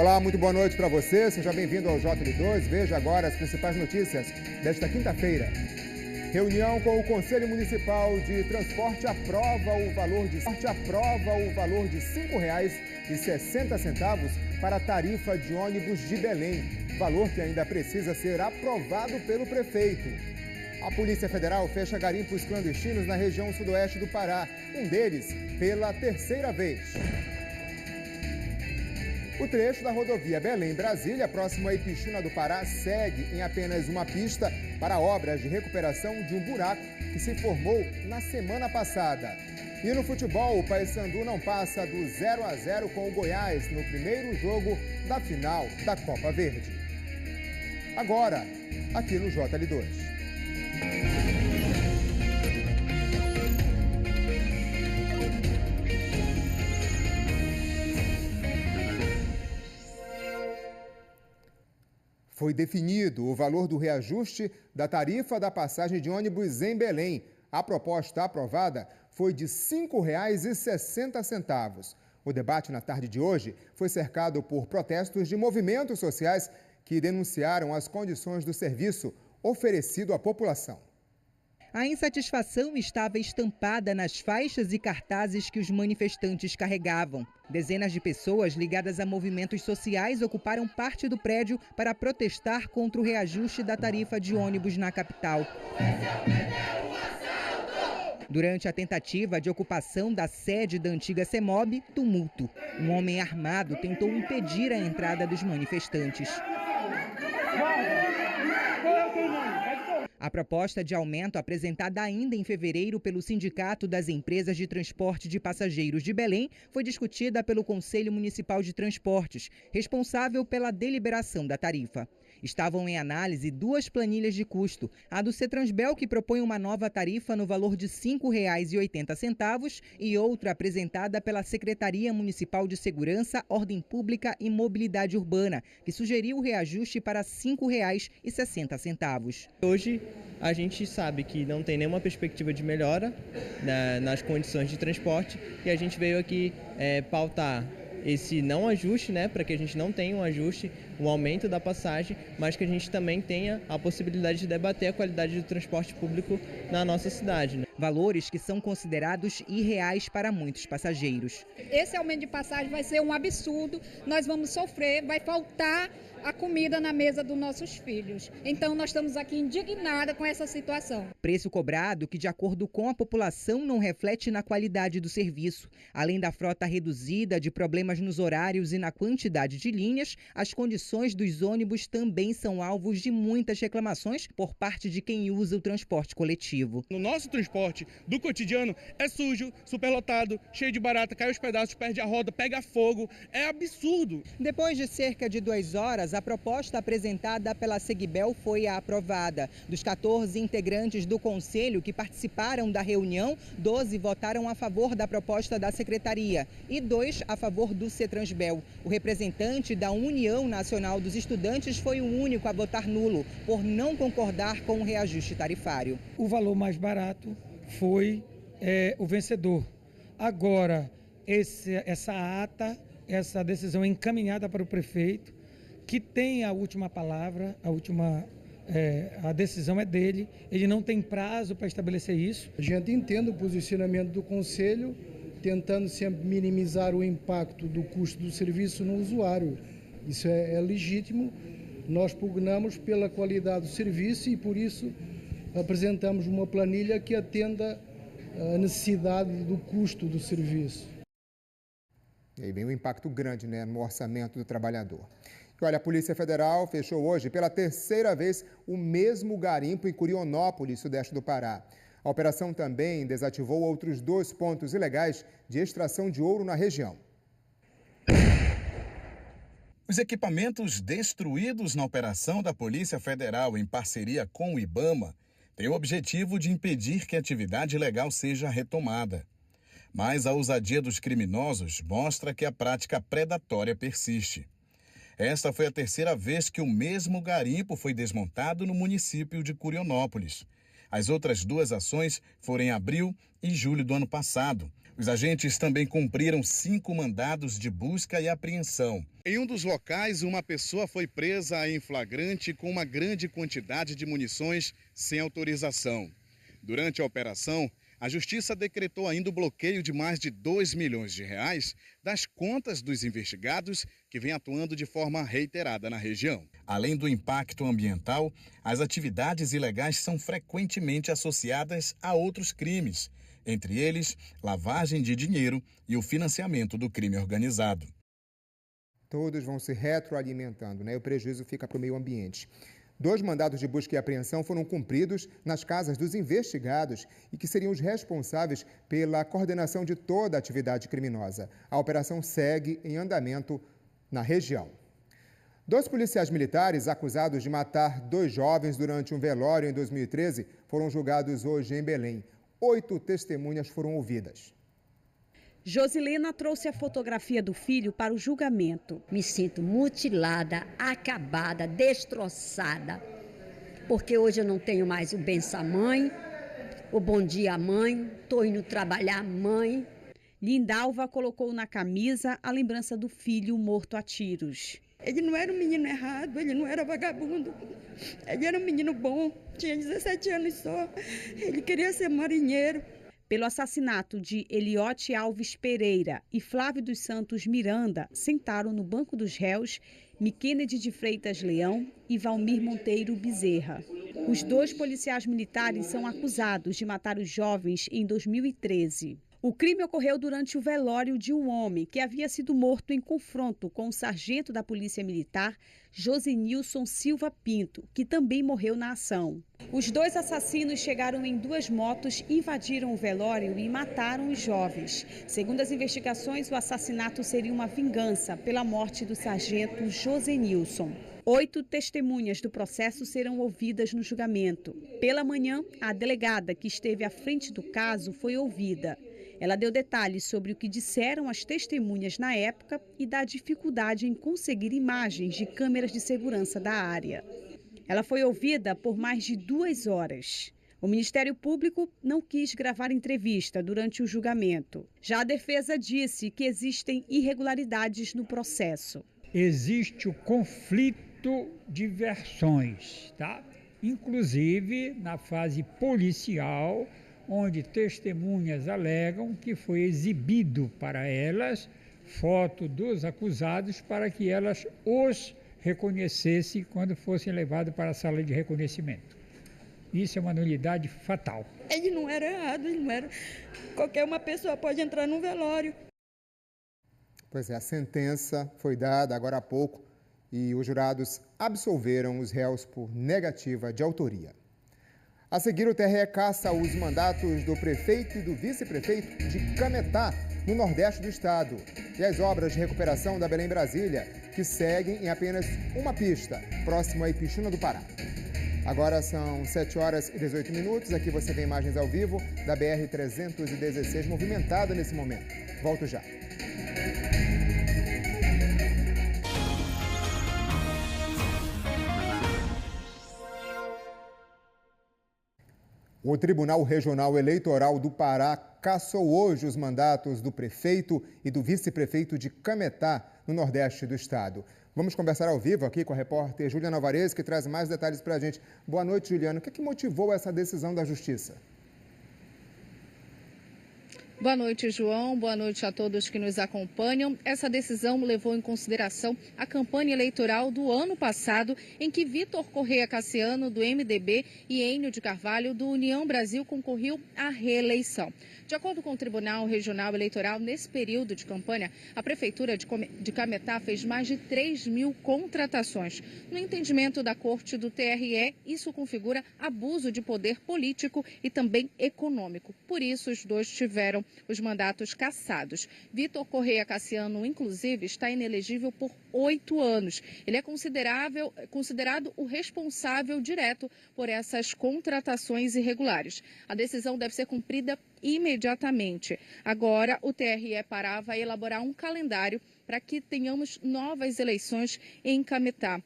Olá, muito boa noite para você. Seja bem-vindo ao JL2. Veja agora as principais notícias desta quinta-feira. Reunião com o Conselho Municipal de Transporte aprova o valor de R$ 5,60 para a tarifa de ônibus de Belém, valor que ainda precisa ser aprovado pelo prefeito. A Polícia Federal fecha garimpos clandestinos na região sudoeste do Pará, um deles pela terceira vez. O trecho da rodovia Belém-Brasília, próximo a Ipixuna do Pará, segue em apenas uma pista para obras de recuperação de um buraco que se formou na semana passada. E no futebol, o Paysandu não passa do 0-0 com o Goiás no primeiro jogo da final da Copa Verde. Agora, aqui no JL2. Foi definido o valor do reajuste da tarifa da passagem de ônibus em Belém. A proposta aprovada foi de R$ 5,60. O debate na tarde de hoje foi cercado por protestos de movimentos sociais que denunciaram as condições do serviço oferecido à população. A insatisfação estava estampada nas faixas e cartazes que os manifestantes carregavam. Dezenas de pessoas ligadas a movimentos sociais ocuparam parte do prédio para protestar contra o reajuste da tarifa de ônibus na capital. Durante a tentativa de ocupação da sede da antiga CEMOB, tumulto. Um homem armado tentou impedir a entrada dos manifestantes. A proposta de aumento apresentada ainda em fevereiro pelo Sindicato das Empresas de Transporte de Passageiros de Belém foi discutida pelo Conselho Municipal de Transportes, responsável pela deliberação da tarifa. Estavam em análise duas planilhas de custo, a do Cetransbel, que propõe uma nova tarifa no valor de R$ 5,80, e outra apresentada pela Secretaria Municipal de Segurança, Ordem Pública e Mobilidade Urbana, que sugeriu o reajuste para R$ 5,60. Hoje a gente sabe que não tem nenhuma perspectiva de melhora nas condições de transporte e a gente veio aqui pautar esse não ajuste, para que a gente não tenha um ajuste, um aumento da passagem, mas que a gente também tenha a possibilidade de debater a qualidade do transporte público na nossa cidade. Valores que são considerados irreais para muitos passageiros. Esse aumento de passagem vai ser um absurdo, nós vamos sofrer, vai faltar a comida na mesa dos nossos filhos. Então nós estamos aqui indignados com essa situação. Preço cobrado que, de acordo com a população, não reflete na qualidade do serviço. Além da frota reduzida, de problemas nos horários e na quantidade de linhas, as condições dos ônibus também são alvos de muitas reclamações por parte de quem usa o transporte coletivo. No nosso transporte do cotidiano é sujo, superlotado, cheio de barata, cai os pedaços, perde a roda, pega fogo, é absurdo. Depois de cerca de 2 horas, a proposta apresentada pela Segbel foi aprovada. Dos 14 integrantes do Conselho que participaram da reunião, 12 votaram a favor da proposta da Secretaria e 2 a favor do Cetransbel. O representante da União Nacional dos Estudantes foi o único a votar nulo, por não concordar com o reajuste tarifário. O valor mais barato foi o vencedor. Agora, essa decisão é encaminhada para o prefeito, que tem a última palavra, a decisão é dele, ele não tem prazo para estabelecer isso. A gente entende o posicionamento do Conselho, tentando sempre minimizar o impacto do custo do serviço no usuário. Isso é legítimo, nós pugnamos pela qualidade do serviço e por isso apresentamos uma planilha que atenda à necessidade do custo do serviço. E aí vem um impacto grande, no orçamento do trabalhador. E olha, a Polícia Federal fechou hoje pela terceira vez o mesmo garimpo em Curionópolis, sudeste do Pará. A operação também desativou outros 2 pontos ilegais de extração de ouro na região. Os equipamentos destruídos na operação da Polícia Federal em parceria com o IBAMA têm o objetivo de impedir que a atividade ilegal seja retomada. Mas a ousadia dos criminosos mostra que a prática predatória persiste. Esta foi a terceira vez que o mesmo garimpo foi desmontado no município de Curionópolis. As outras 2 ações foram em abril e julho do ano passado. Os agentes também cumpriram 5 mandados de busca e apreensão. Em um dos locais, uma pessoa foi presa em flagrante com uma grande quantidade de munições sem autorização. Durante a operação, a Justiça decretou ainda o bloqueio de mais de R$2 milhões das contas dos investigados que vêm atuando de forma reiterada na região. Além do impacto ambiental, as atividades ilegais são frequentemente associadas a outros crimes, entre eles lavagem de dinheiro e o financiamento do crime organizado. Todos vão se retroalimentando, né? O prejuízo fica para o meio ambiente. 2 mandados de busca e apreensão foram cumpridos nas casas dos investigados e que seriam os responsáveis pela coordenação de toda a atividade criminosa. A operação segue em andamento na região. 2 policiais militares acusados de matar 2 jovens durante um velório em 2013 foram julgados hoje em Belém. 8 testemunhas foram ouvidas. Josilena trouxe a fotografia do filho para o julgamento. Me sinto mutilada, acabada, destroçada, porque hoje eu não tenho mais o benção mãe, o bom dia mãe, estou indo trabalhar mãe. Lindalva colocou na camisa a lembrança do filho morto a tiros. Ele não era um menino errado, ele não era vagabundo, ele era um menino bom, tinha 17 anos só, ele queria ser marinheiro. Pelo assassinato de Eliote Alves Pereira e Flávio dos Santos Miranda, sentaram no banco dos réus Miquenedy de Freitas Leão e Valmir Monteiro Bezerra. Os 2 policiais militares são acusados de matar os jovens em 2013. O crime ocorreu durante o velório de um homem que havia sido morto em confronto com o sargento da Polícia Militar, Josenilson Silva Pinto, que também morreu na ação. Os 2 assassinos chegaram em 2 motos, invadiram o velório e mataram os jovens. Segundo as investigações, o assassinato seria uma vingança pela morte do sargento Josenilson. 8 testemunhas do processo serão ouvidas no julgamento. Pela manhã, a delegada que esteve à frente do caso foi ouvida. Ela deu detalhes sobre o que disseram as testemunhas na época e da dificuldade em conseguir imagens de câmeras de segurança da área. Ela foi ouvida por mais de 2 horas. O Ministério Público não quis gravar entrevista durante o julgamento. Já a defesa disse que existem irregularidades no processo. Existe o conflito de versões, tá? Inclusive na fase policial, onde testemunhas alegam que foi exibido para elas foto dos acusados para que elas os reconhecessem quando fossem levados para a sala de reconhecimento. Isso é uma nulidade fatal. Ele não era errado, ele não era... Qualquer uma pessoa pode entrar num velório. Pois é, a sentença foi dada agora há pouco e os jurados absolveram os réus por negativa de autoria. A seguir, o TRE caça os mandatos do prefeito e do vice-prefeito de Cametá, no nordeste do estado, e as obras de recuperação da Belém-Brasília, que seguem em apenas uma pista, próximo a Ipixuna do Pará. Agora são 7h18. Aqui você vê imagens ao vivo da BR-316, movimentada nesse momento. Volto já. O Tribunal Regional Eleitoral do Pará cassou hoje os mandatos do prefeito e do vice-prefeito de Cametá, no nordeste do estado. Vamos conversar ao vivo aqui com a repórter Juliana Alvarez, que traz mais detalhes para a gente. Boa noite, Juliana. O que motivou essa decisão da Justiça? Boa noite, João. Boa noite a todos que nos acompanham. Essa decisão levou em consideração a campanha eleitoral do ano passado, em que Vitor Correia Cassiano, do MDB, e Enio de Carvalho, do União Brasil, concorriam à reeleição. De acordo com o Tribunal Regional Eleitoral, nesse período de campanha, a Prefeitura de Cametá fez mais de 3.000 contratações. No entendimento da Corte do TRE, isso configura abuso de poder político e também econômico. Por isso, os 2 tiveram os mandatos cassados. Vitor Correia Cassiano, inclusive, está inelegível por 8 anos. Ele é considerado o responsável direto por essas contratações irregulares. A decisão deve ser cumprida imediatamente. Agora, o TRE Pará vai elaborar um calendário para que tenhamos novas eleições em Cametá.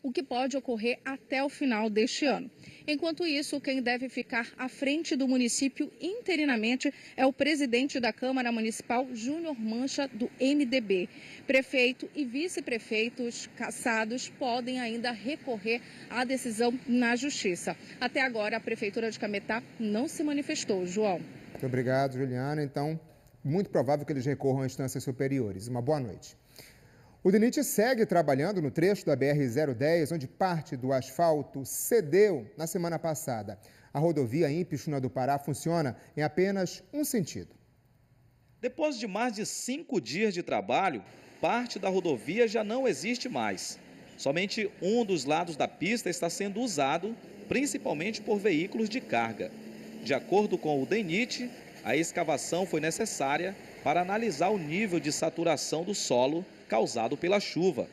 o que pode ocorrer até o final deste ano. Enquanto isso, quem deve ficar à frente do município interinamente é o presidente da Câmara Municipal, Júnior Mancha, do MDB. Prefeito e vice-prefeitos cassados podem ainda recorrer à decisão na Justiça. Até agora, a Prefeitura de Cametá não se manifestou. João. Muito obrigado, Juliana. Então, muito provável que eles recorram a instâncias superiores. Uma boa noite. O DENIT segue trabalhando no trecho da BR-010, onde parte do asfalto cedeu na semana passada. A rodovia Impixuna do Pará funciona em apenas um sentido. Depois de mais de 5 dias de trabalho, parte da rodovia já não existe mais. Somente um dos lados da pista está sendo usado, principalmente por veículos de carga. De acordo com o DENIT, a escavação foi necessária para analisar o nível de saturação do solo causado pela chuva.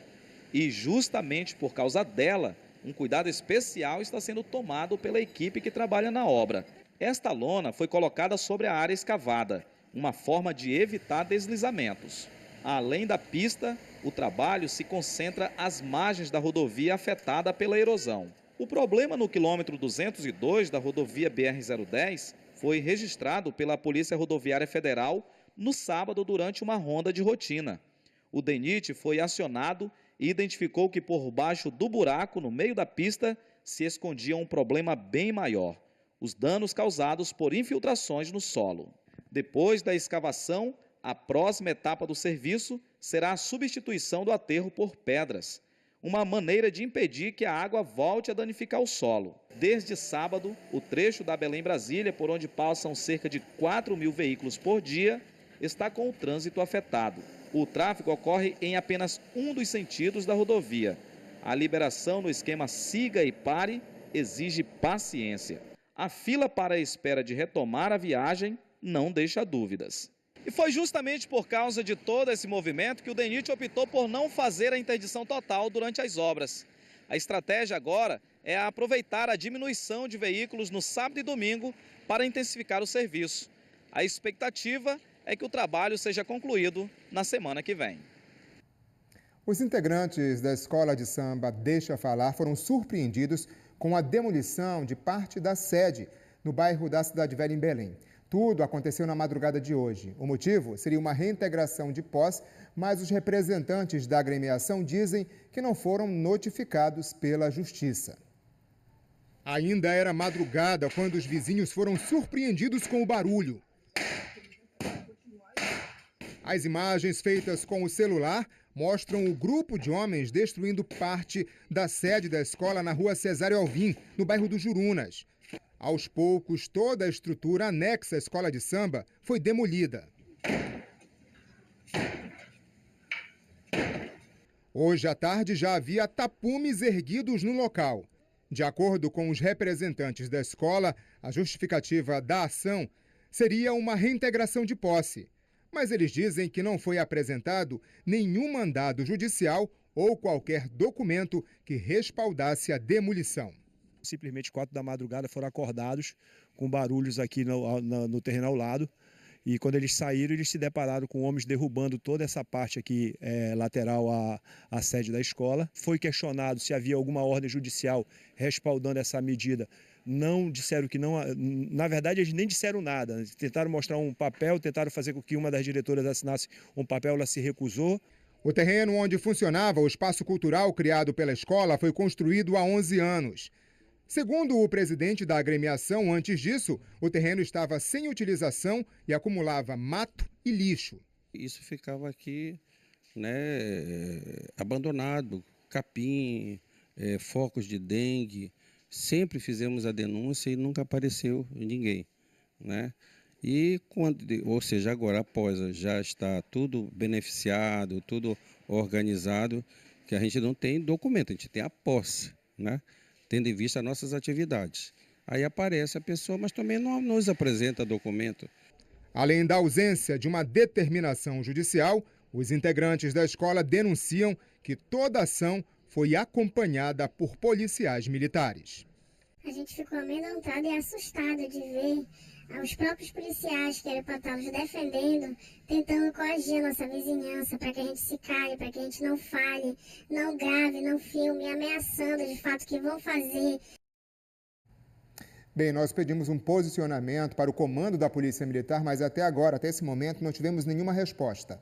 E justamente por causa dela, um cuidado especial está sendo tomado pela equipe que trabalha na obra. Esta lona foi colocada sobre a área escavada, uma forma de evitar deslizamentos. Além da pista, o trabalho se concentra às margens da rodovia afetada pela erosão. O problema no quilômetro 202 da rodovia BR-010 foi registrado pela Polícia Rodoviária Federal no sábado durante uma ronda de rotina. O DENIT foi acionado e identificou que por baixo do buraco, no meio da pista, se escondia um problema bem maior: os danos causados por infiltrações no solo. Depois da escavação, a próxima etapa do serviço será a substituição do aterro por pedras, uma maneira de impedir que a água volte a danificar o solo. Desde sábado, o trecho da Belém-Brasília, por onde passam cerca de 4.000 veículos por dia, está com o trânsito afetado. O tráfego ocorre em apenas um dos sentidos da rodovia. A liberação no esquema siga e pare exige paciência. A fila para a espera de retomar a viagem não deixa dúvidas. E foi justamente por causa de todo esse movimento que o DENIT optou por não fazer a interdição total durante as obras. A estratégia agora é aproveitar a diminuição de veículos no sábado e domingo para intensificar o serviço. A expectativa é que o trabalho seja concluído na semana que vem. Os integrantes da escola de samba Deixa Falar foram surpreendidos com a demolição de parte da sede no bairro da Cidade Velha, em Belém. Tudo aconteceu na madrugada de hoje. O motivo seria uma reintegração de posse, mas os representantes da agremiação dizem que não foram notificados pela Justiça. Ainda era madrugada quando os vizinhos foram surpreendidos com o barulho. As imagens feitas com o celular mostram o grupo de homens destruindo parte da sede da escola na rua Cesário Alvim, no bairro do Jurunas. Aos poucos, toda a estrutura anexa à escola de samba foi demolida. Hoje à tarde já havia tapumes erguidos no local. De acordo com os representantes da escola, a justificativa da ação seria uma reintegração de posse. Mas eles dizem que não foi apresentado nenhum mandado judicial ou qualquer documento que respaldasse a demolição. Simplesmente 4 da madrugada foram acordados com barulhos aqui no terreno ao lado. E quando eles saíram, eles se depararam com homens derrubando toda essa parte aqui lateral à sede da escola. Foi questionado se havia alguma ordem judicial respaldando essa medida. Não disseram que não, na verdade eles nem disseram nada. Tentaram mostrar um papel, tentaram fazer com que uma das diretoras assinasse um papel, ela se recusou. O terreno onde funcionava o espaço cultural criado pela escola foi construído há 11 anos. Segundo o presidente da agremiação, antes disso, o terreno estava sem utilização e acumulava mato e lixo. Isso ficava aqui, abandonado, capim, focos de dengue. Sempre fizemos a denúncia e nunca apareceu ninguém, E ou seja, agora após já está tudo beneficiado, tudo organizado, que a gente não tem documento, a gente tem a posse, Tendo em vista as nossas atividades. Aí aparece a pessoa, mas também não nos apresenta documento. Além da ausência de uma determinação judicial, os integrantes da escola denunciam que toda a ação foi acompanhada por policiais militares. A gente ficou amedrontado e assustado de ver os próprios policiais que eram para estar nos defendendo, tentando coagir a nossa vizinhança para que a gente se cale, para que a gente não fale, não grave, não filme, ameaçando de fato que vão fazer. Bem, nós pedimos um posicionamento para o comando da Polícia Militar, mas até agora, até esse momento, não tivemos nenhuma resposta.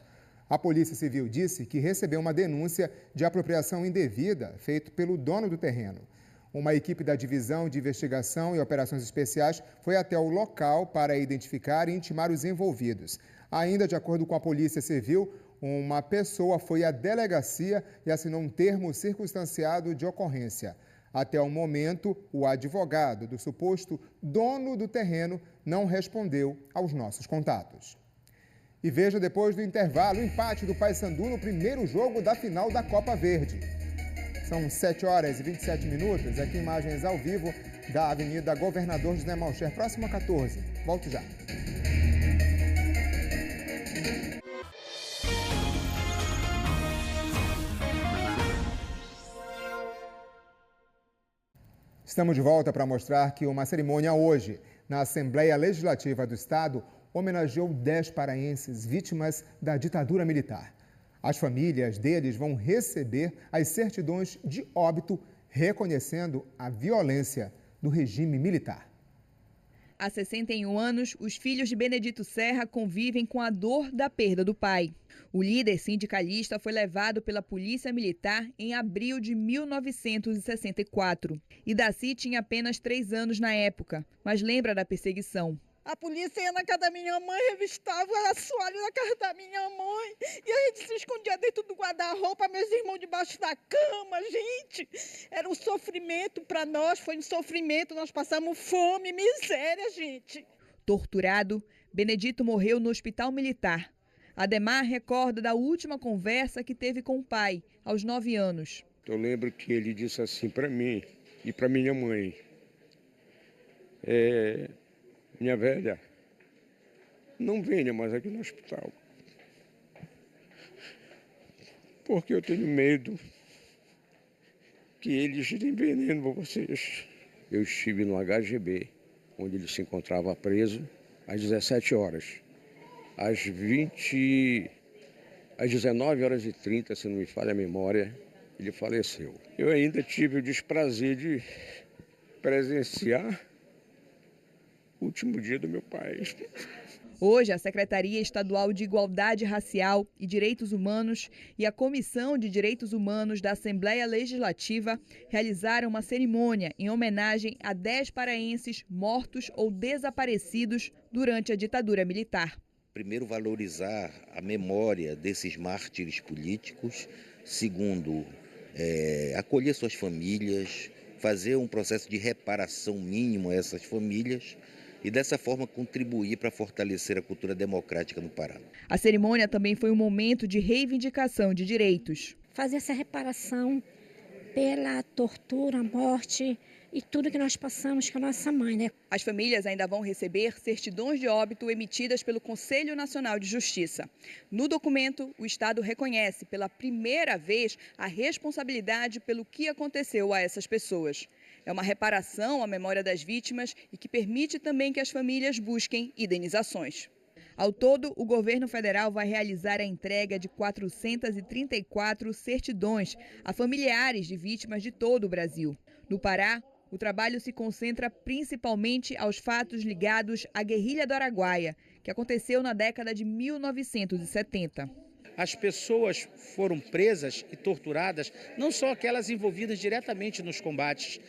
A Polícia Civil disse que recebeu uma denúncia de apropriação indevida feita pelo dono do terreno. Uma equipe da Divisão de Investigação e Operações Especiais foi até o local para identificar e intimar os envolvidos. Ainda de acordo com a Polícia Civil, uma pessoa foi à delegacia e assinou um termo circunstanciado de ocorrência. Até o momento, o advogado do suposto dono do terreno não respondeu aos nossos contatos. E veja depois do intervalo o empate do Paysandu no primeiro jogo da final da Copa Verde. São 7h27. Aqui imagens ao vivo da Avenida Governador José Malcher, próximo a 14. Volto já. Estamos de volta para mostrar que uma cerimônia hoje, na Assembleia Legislativa do Estado, homenageou 10 paraenses vítimas da ditadura militar. As famílias deles vão receber as certidões de óbito, reconhecendo a violência do regime militar. Há 61 anos, os filhos de Benedito Serra convivem com a dor da perda do pai. O líder sindicalista foi levado pela Polícia Militar em abril de 1964. Idaci tinha apenas 3 anos na época, mas lembra da perseguição. A polícia ia na casa da minha mãe, revistava o assoalho na casa da minha mãe. E a gente se escondia dentro do guarda-roupa, meus irmãos debaixo da cama, gente. Era um sofrimento para nós, foi um sofrimento. Nós passamos fome, miséria, gente. Torturado, Benedito morreu no hospital militar. Ademar recorda da última conversa que teve com o pai, aos 9 anos. Eu lembro que ele disse assim para mim e para minha mãe. Minha velha, não venha mais aqui no hospital, porque eu tenho medo que eles envenenem vocês. Eu estive no HGB, onde ele se encontrava preso, às 17 horas. Às 19h30, se não me falha a memória, ele faleceu. Eu ainda tive o desprazer de presenciar o último dia do meu pai. Hoje, a Secretaria Estadual de Igualdade Racial e Direitos Humanos e a Comissão de Direitos Humanos da Assembleia Legislativa realizaram uma cerimônia em homenagem a 10 paraenses mortos ou desaparecidos durante a ditadura militar. Primeiro, valorizar a memória desses mártires políticos. Segundo, acolher suas famílias, fazer um processo de reparação mínimo a essas famílias e dessa forma contribuir para fortalecer a cultura democrática no Pará. A cerimônia também foi um momento de reivindicação de direitos. Fazer essa reparação pela tortura, morte e tudo que nós passamos com a nossa mãe, né? As famílias ainda vão receber certidões de óbito emitidas pelo Conselho Nacional de Justiça. No documento, o Estado reconhece pela primeira vez a responsabilidade pelo que aconteceu a essas pessoas. É uma reparação à memória das vítimas e que permite também que as famílias busquem indenizações. Ao todo, o governo federal vai realizar a entrega de 434 certidões a familiares de vítimas de todo o Brasil. No Pará, o trabalho se concentra principalmente aos fatos ligados à guerrilha do Araguaia, que aconteceu na década de 1970. As pessoas foram presas e torturadas, não só aquelas envolvidas diretamente nos combates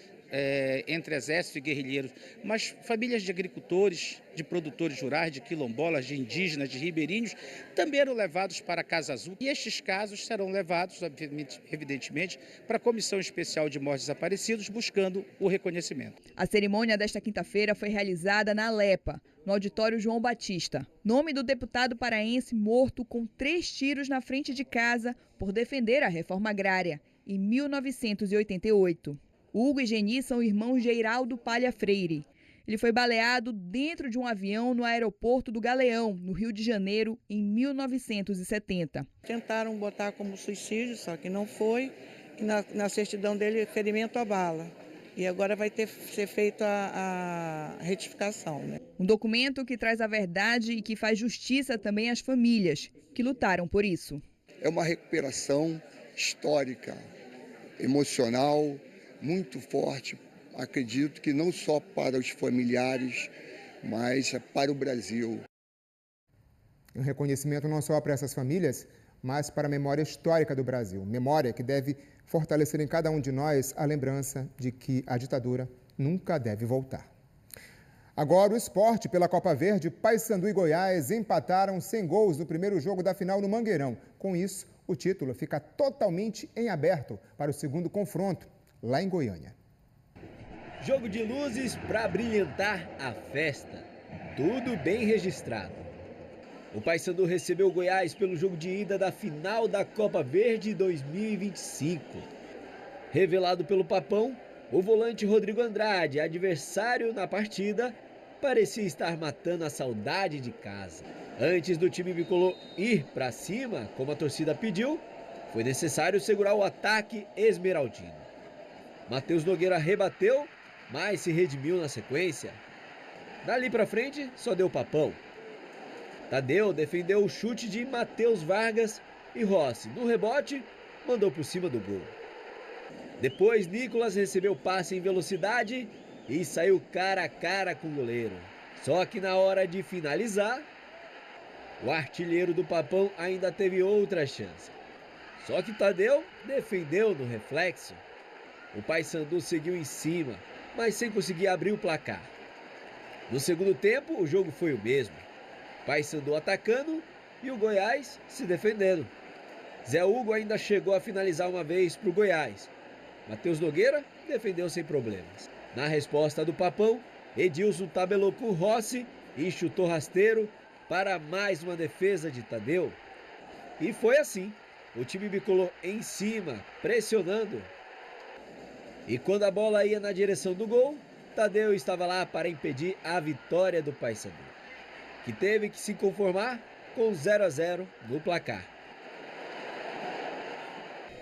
entre exército e guerrilheiros, mas famílias de agricultores, de produtores rurais, de quilombolas, de indígenas, de ribeirinhos, também eram levados para a Casa Azul. E estes casos serão levados, evidentemente, para a Comissão Especial de Mortos Desaparecidos, buscando o reconhecimento. A cerimônia desta quinta-feira foi realizada na Alepa, no auditório João Batista. Nome do deputado paraense morto com 3 tiros na frente de casa por defender a reforma agrária, em 1988. Hugo e Geni são irmãos de Eiraldo Palha Freire. Ele foi baleado dentro de um avião no aeroporto do Galeão, no Rio de Janeiro, em 1970. Tentaram botar como suicídio, só que não foi. Na certidão dele, ferimento à bala. E agora vai ser feita a retificação, né? Um documento que traz a verdade e que faz justiça também às famílias que lutaram por isso. É uma recuperação histórica, emocional, muito forte. Acredito que não só para os familiares, mas para o Brasil. Um reconhecimento não só para essas famílias, mas para a memória histórica do Brasil. Memória que deve fortalecer em cada um de nós a lembrança de que a ditadura nunca deve voltar. Agora o esporte pela Copa Verde, Paysandu e Goiás empataram sem gols no primeiro jogo da final no Mangueirão. Com isso, o título fica totalmente em aberto para o segundo confronto, lá em Goiânia. Jogo de luzes para brilhantar a festa. Tudo bem registrado. O Paysandu recebeu o Goiás pelo jogo de ida da final da Copa Verde 2025. Revelado pelo Papão, o volante Rodrigo Andrade, adversário na partida, parecia estar matando a saudade de casa. Antes do time bicolor ir para cima, como a torcida pediu, foi necessário segurar o ataque esmeraldino. Matheus Nogueira rebateu, mas se redimiu na sequência. Dali para frente, só deu Papão. Tadeu defendeu o chute de Matheus Vargas e Rossi, no rebote, mandou por cima do gol. Depois, Nicolas recebeu passe em velocidade e saiu cara a cara com o goleiro. Só que na hora de finalizar, o artilheiro do Papão ainda teve outra chance. Só que Tadeu defendeu no reflexo. O Paysandu seguiu em cima, mas sem conseguir abrir o placar. No segundo tempo, o jogo foi o mesmo. Paysandu atacando e o Goiás se defendendo. Zé Hugo ainda chegou a finalizar uma vez para o Goiás. Matheus Nogueira defendeu sem problemas. Na resposta do Papão, Edilson tabelou com Rossi e chutou rasteiro para mais uma defesa de Tadeu. E foi assim. O time bicolor em cima, pressionando. E quando a bola ia na direção do gol, Tadeu estava lá para impedir a vitória do Paysandu, que teve que se conformar com 0-0 no placar.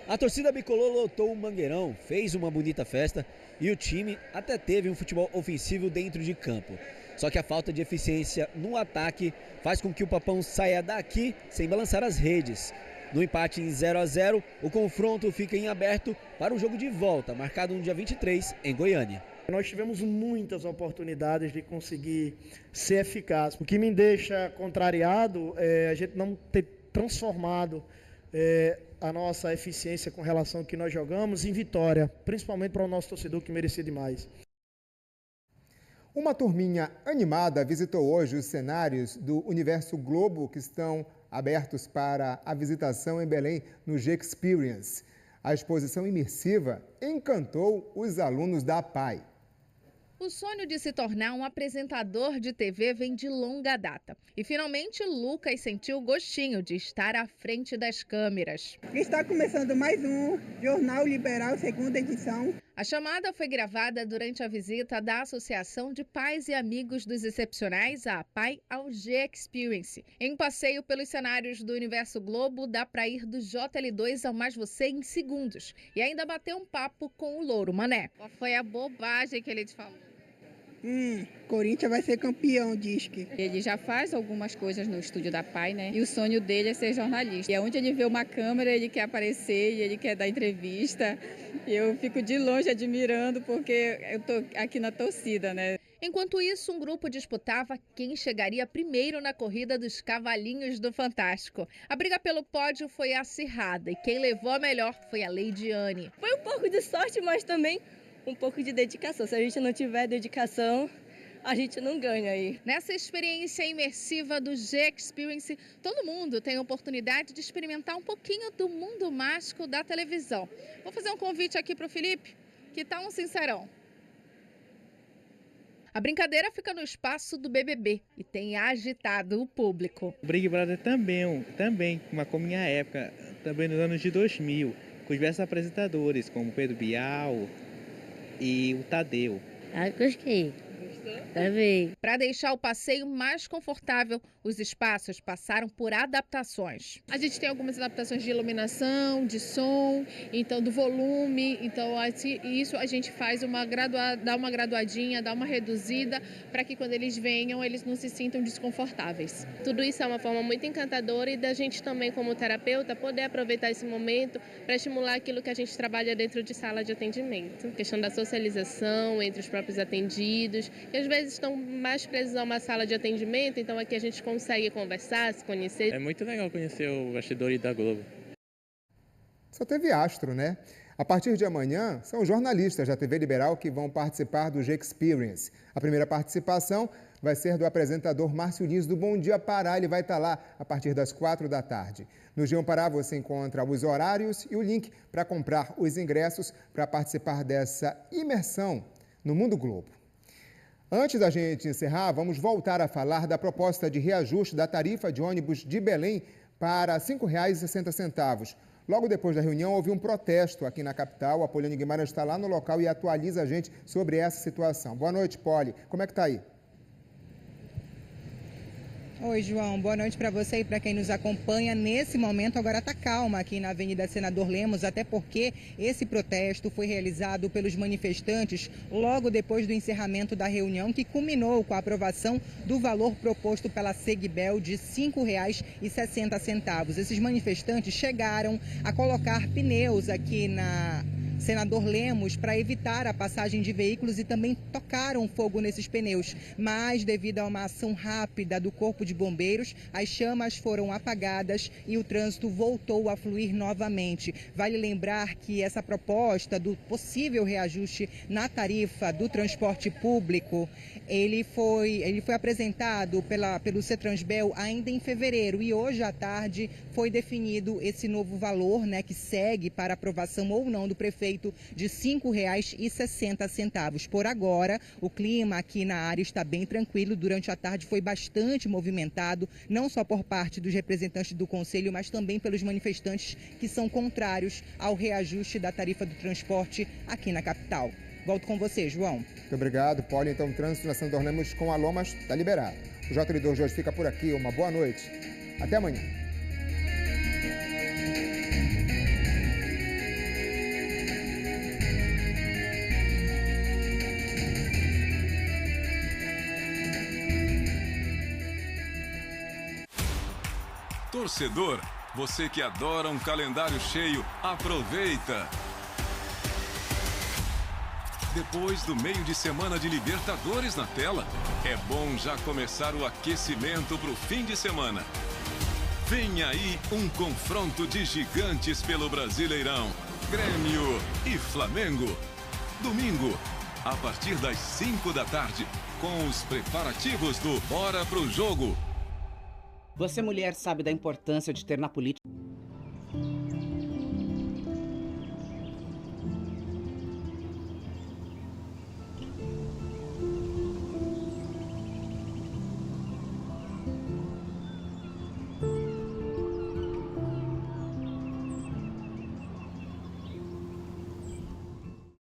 A torcida bicolor lotou o Mangueirão, fez uma bonita festa e o time até teve um futebol ofensivo dentro de campo. Só que a falta de eficiência no ataque faz com que o Papão saia daqui sem balançar as redes. No empate em 0-0, o confronto fica em aberto para o jogo de volta, marcado no dia 23, em Goiânia. Nós tivemos muitas oportunidades de conseguir ser eficaz. O que me deixa contrariado é a gente não ter transformado a nossa eficiência com relação ao que nós jogamos em vitória, principalmente para o nosso torcedor que merecia demais. Uma turminha animada visitou hoje os cenários do Universo Globo que estão abertos para a visitação em Belém no G-Experience. A exposição imersiva encantou os alunos da APAE. O sonho de se tornar um apresentador de TV vem de longa data. E finalmente Lucas sentiu o gostinho de estar à frente das câmeras. Está começando mais um Jornal Liberal, segunda edição. A chamada foi gravada durante a visita da Associação de Pais e Amigos dos Excepcionais, a APAE, ao G-Experience. Em um passeio pelos cenários do Universo Globo, dá para ir do JL2 ao Mais Você em segundos. E ainda bater um papo com o Louro Mané. Qual foi a bobagem que ele te falou? Corinthians vai ser campeão, diz que. Ele já faz algumas coisas no estúdio da APAE, né? E o sonho dele é ser jornalista. E onde ele vê uma câmera, ele quer aparecer e ele quer dar entrevista. E eu fico de longe admirando porque eu tô aqui na torcida, né? Enquanto isso, um grupo disputava quem chegaria primeiro na corrida dos cavalinhos do Fantástico. A briga pelo pódio foi acirrada e quem levou a melhor foi a Leidiane. Foi um pouco de sorte, mas também um pouco de dedicação. Se a gente não tiver dedicação, a gente não ganha aí. Nessa experiência imersiva do G-Experience, todo mundo tem a oportunidade de experimentar um pouquinho do mundo mágico da televisão. Vou fazer um convite aqui para o Felipe, que tá um sincerão. A brincadeira fica no espaço do BBB e tem agitado o público. O Big Brother também, como minha época, também nos anos de 2000, com diversos apresentadores, como Pedro Bial e o Tadeu. Gostei. Também. Para deixar o passeio mais confortável, os espaços passaram por adaptações. A gente tem algumas adaptações de iluminação, de som, então do volume, então isso a gente faz dá uma graduadinha, dá uma reduzida, para que quando eles venham, eles não se sintam desconfortáveis. Tudo isso é uma forma muito encantadora e da gente também, como terapeuta, poder aproveitar esse momento para estimular aquilo que a gente trabalha dentro de sala de atendimento. A questão da socialização entre os próprios atendidos, que às vezes estão mais presos a uma sala de atendimento, então aqui a gente consegue conversar, se conhecer. É muito legal conhecer o bastidor da Globo. Só teve astro, né? A partir de amanhã, são jornalistas da TV Liberal que vão participar do G-Experience. A primeira participação vai ser do apresentador Márcio Liz do Bom Dia Pará. Ele vai estar lá a partir das 4 da tarde. No G1 Pará você encontra os horários e o link para comprar os ingressos para participar dessa imersão no Mundo Globo. Antes da gente encerrar, vamos voltar a falar da proposta de reajuste da tarifa de ônibus de Belém para R$ 5,60. Logo depois da reunião, houve um protesto aqui na capital. A Poliane Guimarães está lá no local e atualiza a gente sobre essa situação. Boa noite, Poli. Como é que está aí? Oi, João. Boa noite para você e para quem nos acompanha. Nesse momento, agora está calma aqui na Avenida Senador Lemos, até porque esse protesto foi realizado pelos manifestantes logo depois do encerramento da reunião, que culminou com a aprovação do valor proposto pela Segbel de R$ 5,60. Esses manifestantes chegaram a colocar pneus aqui na Senador Lemos para evitar a passagem de veículos e também tocaram fogo nesses pneus. Mas, devido a uma ação rápida do Corpo de Bombeiros, as chamas foram apagadas e o trânsito voltou a fluir novamente. Vale lembrar que essa proposta do possível reajuste na tarifa do transporte público, ele foi apresentado pelo CETRANSBEL ainda em fevereiro e hoje à tarde foi definido esse novo valor, né, que segue para aprovação ou não do prefeito de R$ 5,60. Por agora, o clima aqui na área está bem tranquilo. Durante a tarde foi bastante movimentado, não só por parte dos representantes do Conselho, mas também pelos manifestantes que são contrários ao reajuste da tarifa do transporte aqui na capital. Volto com você, João. Muito obrigado, Paulo. Então, o trânsito na Senador Lemos com a Lomas está liberado. O J2 de hoje fica por aqui. Uma boa noite. Até amanhã. Torcedor, você que adora um calendário cheio, aproveita! Depois do meio de semana de Libertadores na tela, é bom já começar o aquecimento para o fim de semana. Vem aí um confronto de gigantes pelo Brasileirão. Grêmio e Flamengo. Domingo, a partir das 5 da tarde, com os preparativos do Bora Pro Jogo. Você, mulher, sabe da importância de ter na política